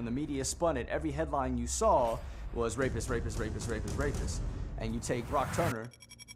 when the media spun it, every headline you saw was rapist, rapist, rapist, rapist, rapist. And you take Brock Turner,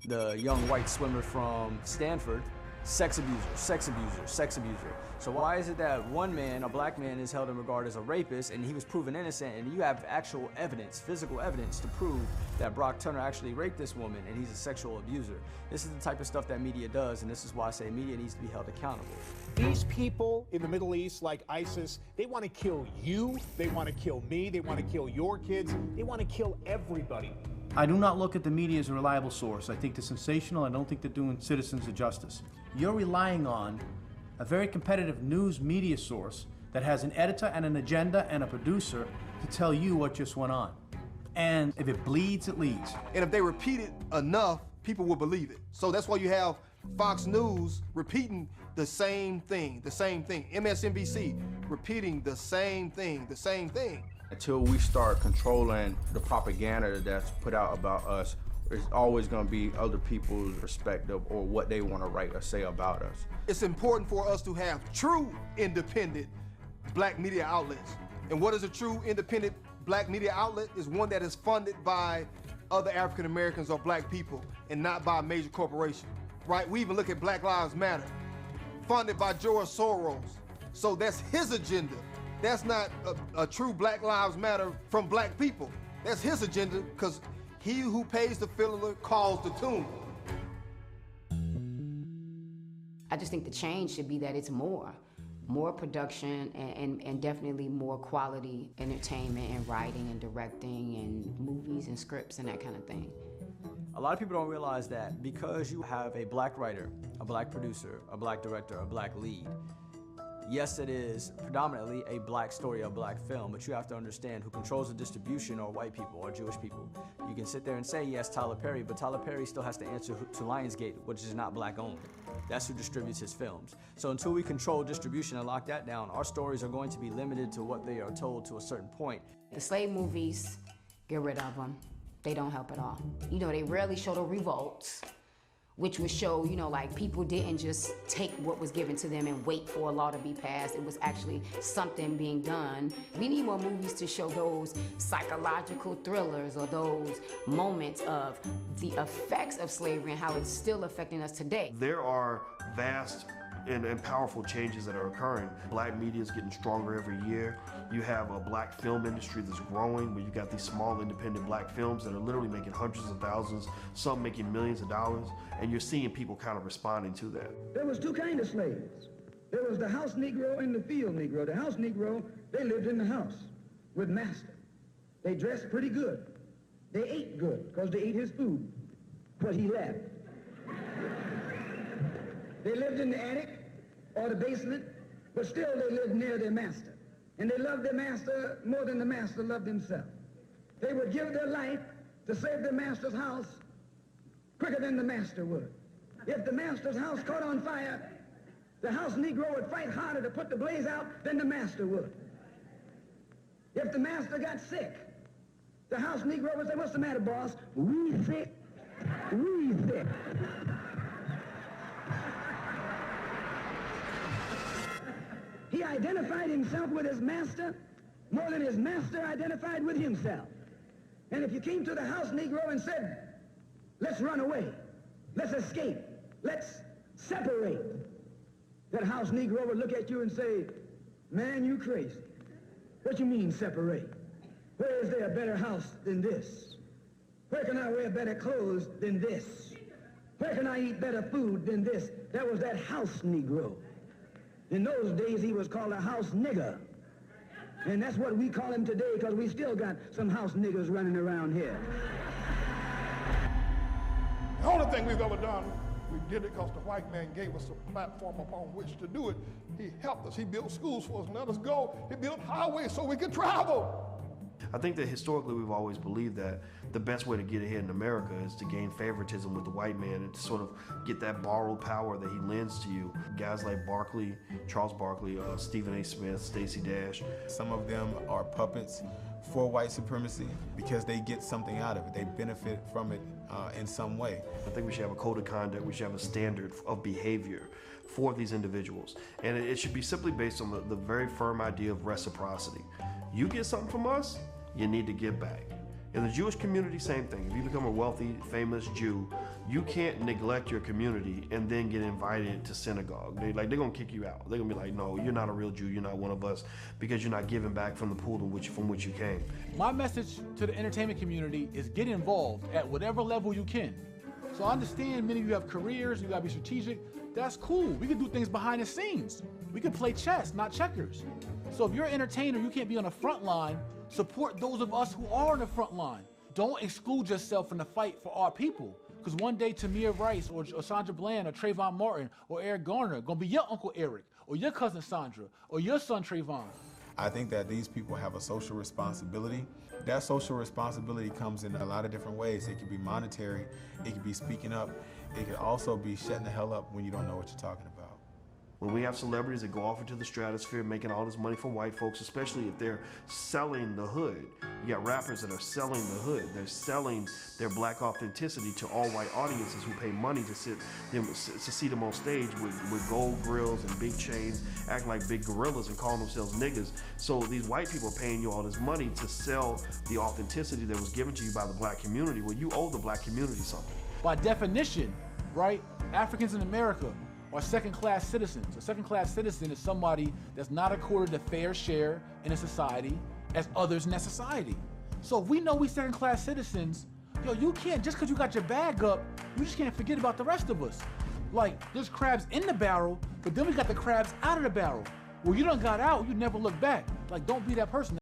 the young white swimmer from Stanford, sex abuser, sex abuser, sex abuser. So why is it that one man, a black man, is held in regard as a rapist and he was proven innocent, and you have actual evidence, physical evidence to prove that Brock Turner actually raped this woman and he's a sexual abuser? This is the type of stuff that media does, and this is why I say media needs to be held accountable. These people in the Middle East, like ISIS, they want to kill you, they want to kill me, they want to kill your kids, they want to kill everybody. I do not look at the media as a reliable source. I think they're sensational. I don't think they're doing citizens a justice. You're relying on a very competitive news media source that has an editor and an agenda and a producer to tell you what just went on. And if it bleeds, it leads. And if they repeat it enough, people will believe it. So that's why you have Fox News repeating the same thing, MSNBC repeating the same thing. Until we start controlling the propaganda that's put out about us, there's always going to be other people's perspective or what they want to write or say about us. It's important for us to have true independent black media outlets. And what is a true independent black media outlet? Is one that is funded by other African Americans or black people and not by a major corporation, right? We even look at Black Lives Matter, funded by George Soros. So that's his agenda. That's not a true Black Lives Matter from black people. That's his agenda, because he who pays the fiddler calls the tune. I just think the change should be that it's more production and definitely more quality entertainment and writing and directing and movies and scripts and that kind of thing. A lot of people don't realize that because you have a black writer, a black producer, a black director, a black lead, yes, it is predominantly a black story, a black film, but you have to understand who controls the distribution are white people or Jewish people. You can sit there and say, yes, Tyler Perry, but Tyler Perry still has to answer to Lionsgate, which is not black owned. That's who distributes his films. So until we control distribution and lock that down, our stories are going to be limited to what they are told to a certain point. The slave movies, get rid of them. They don't help at all. You know, they rarely show the revolts, which would show, you know, like people didn't just take what was given to them and wait for a law to be passed. It was actually something being done. We need more movies to show those psychological thrillers or those moments of the effects of slavery and how it's still affecting us today. There are vast and powerful changes that are occurring. Black media is getting stronger every year. You have a black film industry that's growing, where you got these small independent black films that are literally making hundreds of thousands, some making millions of dollars, and you're seeing people kind of responding to that. There was two kinds of slaves. There was the house Negro and the field Negro. The house Negro, they lived in the house with master. They dressed pretty good. They ate good because they ate his food, but he left. They lived in the attic or the basement, but still they lived near their master. And they loved their master more than the master loved himself. They would give their life to save their master's house quicker than the master would. If the master's house caught on fire, the house Negro would fight harder to put the blaze out than the master would. If the master got sick, the house Negro would say, "What's the matter, boss?" "We sick, we sick." He identified himself with his master more than his master identified with himself. And if you came to the house Negro and said, "Let's run away, let's escape, let's separate," that house Negro would look at you and say, "Man, you crazy. What you mean separate? Where is there a better house than this? Where can I wear better clothes than this? Where can I eat better food than this?" That was that house Negro. In those days, he was called a house nigger. And that's what we call him today, because we still got some house niggers running around here. The only thing we've ever done, we did it because the white man gave us a platform upon which to do it. He helped us. He built schools for us and let us go. He built highways so we could travel. I think that historically we've always believed that the best way to get ahead in America is to gain favoritism with the white man and to sort of get that borrowed power that he lends to you. Guys like Barkley, Charles Barkley, Stephen A. Smith, Stacey Dash. Some of them are puppets for white supremacy because they get something out of it. They benefit from it in some way. I think we should have a code of conduct. We should have a standard of behavior for these individuals. And it should be simply based on the very firm idea of reciprocity. You get something from us, you need to give back. In the Jewish community, same thing. If you become a wealthy, famous Jew, you can't neglect your community and then get invited to synagogue. They're gonna kick you out. They're gonna be like, no, you're not a real Jew, you're not one of us, because you're not giving back from the pool from which you came. My message to the entertainment community is get involved at whatever level you can. So I understand many of you have careers, you gotta be strategic. That's cool. We can do things behind the scenes. We can play chess, not checkers. So if you're an entertainer, you can't be on the front line, support those of us who are on the front line. Don't exclude yourself from the fight for our people. Because one day Tamir Rice or Sandra Bland or Trayvon Martin or Eric Garner gonna be your Uncle Eric or your cousin Sandra or your son Trayvon. I think that these people have a social responsibility. That social responsibility comes in a lot of different ways. It could be monetary, it could be speaking up, it could also be shutting the hell up when you don't know what you're talking about. When we have celebrities that go off into the stratosphere making all this money from white folks, especially if they're selling the hood. You got rappers that are selling the hood. They're selling their black authenticity to all white audiences who pay money to see them on stage with gold grills and big chains, acting like big gorillas and calling themselves niggas. So these white people are paying you all this money to sell the authenticity that was given to you by the black community. Well, you owe the black community something. By definition, right, Africans in America are second-class citizens. A second-class citizen is somebody that's not accorded a fair share in a society as others in that society. So if we know we second-class citizens, yo, you can't, just because you got your bag up, you just can't forget about the rest of us. Like, there's crabs in the barrel, but then we got the crabs out of the barrel. Well, you done got out, you never look back. Like, don't be that person.